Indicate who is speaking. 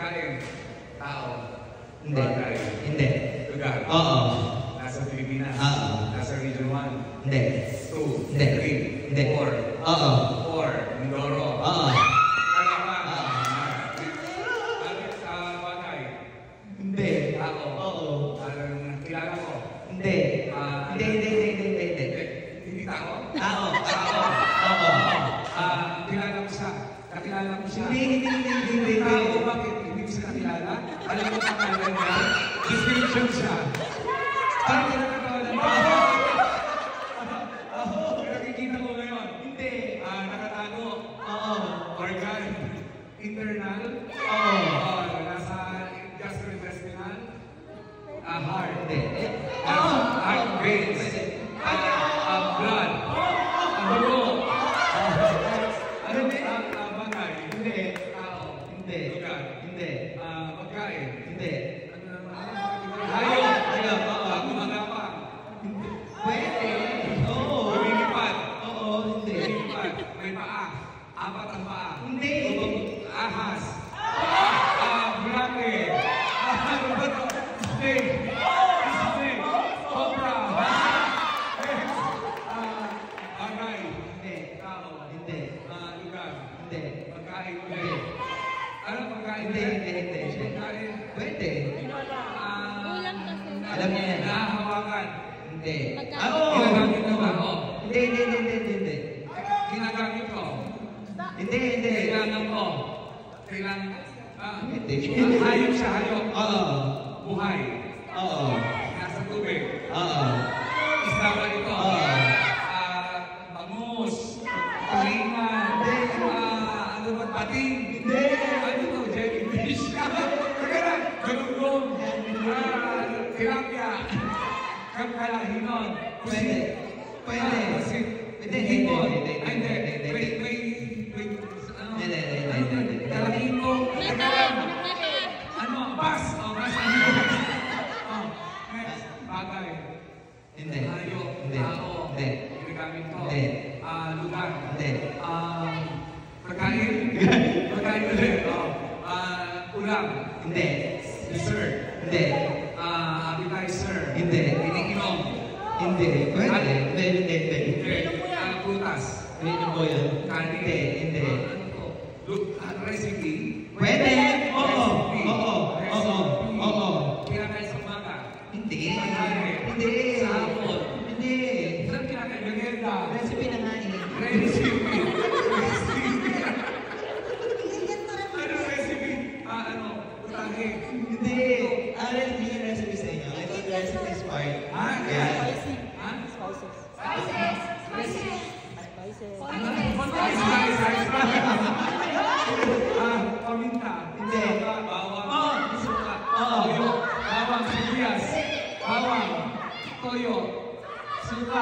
Speaker 1: Pagkain. Tao.
Speaker 2: Hindi.
Speaker 1: Bagay.
Speaker 2: Hindi.
Speaker 1: Lugar.
Speaker 2: Oo.
Speaker 1: Nasa Pilipinas.
Speaker 2: Oo.
Speaker 1: Nasa Region 1.
Speaker 2: Hindi.
Speaker 1: 2.
Speaker 2: Hindi.
Speaker 1: 3.
Speaker 2: Hindi.
Speaker 1: 4.
Speaker 2: Oo.
Speaker 1: 4. Mindoro.
Speaker 2: Oo.
Speaker 1: Ano pa? Bakit sa bagay?
Speaker 2: Hindi.
Speaker 1: Tao.
Speaker 2: Oo.
Speaker 1: Kilala ko.
Speaker 2: Hindi. Hindi.
Speaker 1: Hindi tao?
Speaker 2: Tao.
Speaker 1: Tao.
Speaker 2: Oo.
Speaker 1: Kilala ko siya. Nakilala ko siya.
Speaker 2: Hindi.
Speaker 1: Tao, bakit hindi ko siya nakilala? Alam mo pangalan niya? Distinction siya. Parang kinakatawa ng tao. Nakikita ko ngayon.
Speaker 2: Hindi.
Speaker 1: Nakatago.
Speaker 2: Oo.
Speaker 1: Organ. Internal.
Speaker 2: Oo.
Speaker 1: Nasa gastrointestinal. Heart.
Speaker 2: Hindi.
Speaker 1: Heart veins. Blood. Dugo. Bagay.
Speaker 2: Hindi.
Speaker 1: Tao.
Speaker 2: Hindi.
Speaker 1: Lugar.
Speaker 2: Hindi.
Speaker 1: Pagkain.
Speaker 2: Hindi.
Speaker 1: Hayop.
Speaker 2: Hayop, oo.
Speaker 1: Gumagapang.
Speaker 2: Pwede. Oo.
Speaker 1: Lumilipad.
Speaker 2: Oo. Hindi.
Speaker 1: Lumilipad. May paa. Apat ang paa.
Speaker 2: Hindi.
Speaker 1: Ahas. Bulate. Ano ba ito? Snake. Snake. Cobra. Bagay.
Speaker 2: Hindi.
Speaker 1: Tao.
Speaker 2: Hindi.
Speaker 1: Lugar.
Speaker 2: Hindi.
Speaker 1: Pagkain
Speaker 2: Hindi.
Speaker 1: ulit. Ano pagkain
Speaker 2: Hindi.
Speaker 1: ulit?
Speaker 2: Hindi.
Speaker 1: Pagkain.
Speaker 2: Pwede.
Speaker 3: Kulang kasi.
Speaker 2: Alam niya yan.
Speaker 1: Nahahawakan.
Speaker 2: Hindi.
Speaker 3: Pagkain.
Speaker 2: Oo.
Speaker 1: Ginagamit mo ba ako?
Speaker 2: Hindi.
Speaker 1: Ginagamit ko.
Speaker 2: Hindi.
Speaker 1: Kailangan ko. Kailangan.
Speaker 2: Hindi.
Speaker 1: Hayop siya, hayop.
Speaker 2: Oo.
Speaker 1: Buhay.
Speaker 2: Oo.
Speaker 1: Nasa tubig.
Speaker 2: Oo.
Speaker 1: Isda ba ito?
Speaker 2: Oo.
Speaker 1: Bangus. Tulinga. Ano ba? Pating.
Speaker 2: Hindi.
Speaker 1: Ano ito? Jellyfish. Teka lang. Galunggong. Tilapia. Kalahinon.
Speaker 2: Pwede. Pwede.
Speaker 1: Hindi.
Speaker 2: Hipon.
Speaker 1: Hindi. Wait.
Speaker 2: Hindi.
Speaker 1: Kalahibo. Teka lang. Ano? Bas. Bas. Next. Bagay.
Speaker 2: Hindi.
Speaker 1: Hayop.
Speaker 2: Hindi.
Speaker 1: Tao.
Speaker 2: Hindi.
Speaker 1: Ginagamit ko.
Speaker 2: Hindi.
Speaker 1: Lugar.
Speaker 2: Hindi.
Speaker 1: Pagkain. Pagkain ulit. Ulam.
Speaker 2: Hindi.
Speaker 1: Dessert.
Speaker 2: Hindi.
Speaker 1: Appetizer.
Speaker 2: Hindi.
Speaker 1: Iniinom.
Speaker 2: Hindi. Pwede. Hindi.
Speaker 1: Prutas.
Speaker 2: Pwede po yun.
Speaker 1: Kanin.
Speaker 2: Hindi.
Speaker 1: Ano to? Recipe.
Speaker 2: Pwede. Oo.
Speaker 1: Recipe.
Speaker 2: Oo. Oo.
Speaker 1: Kinakain sa umaga.
Speaker 2: Hindi.
Speaker 1: Tanghali.
Speaker 2: Hindi.
Speaker 1: Sa hapon.
Speaker 2: Hindi.
Speaker 1: Saan kinakain? Merienda.
Speaker 2: Recipe na nga eh.
Speaker 1: Recipe. Ano recipe? Ano? Putahe.
Speaker 2: Hindi. Recipe yung recipe sa inyo. I thought recipe is part.
Speaker 1: Yeah.
Speaker 3: Spicy.
Speaker 1: Ha?
Speaker 3: Spices.
Speaker 1: Spices.
Speaker 3: Spices.
Speaker 1: Paminta.
Speaker 2: Hindi.
Speaker 1: Bawang. Suka. Toyo. Bawang. Sibuyas. Bawang. Toyo. Suka.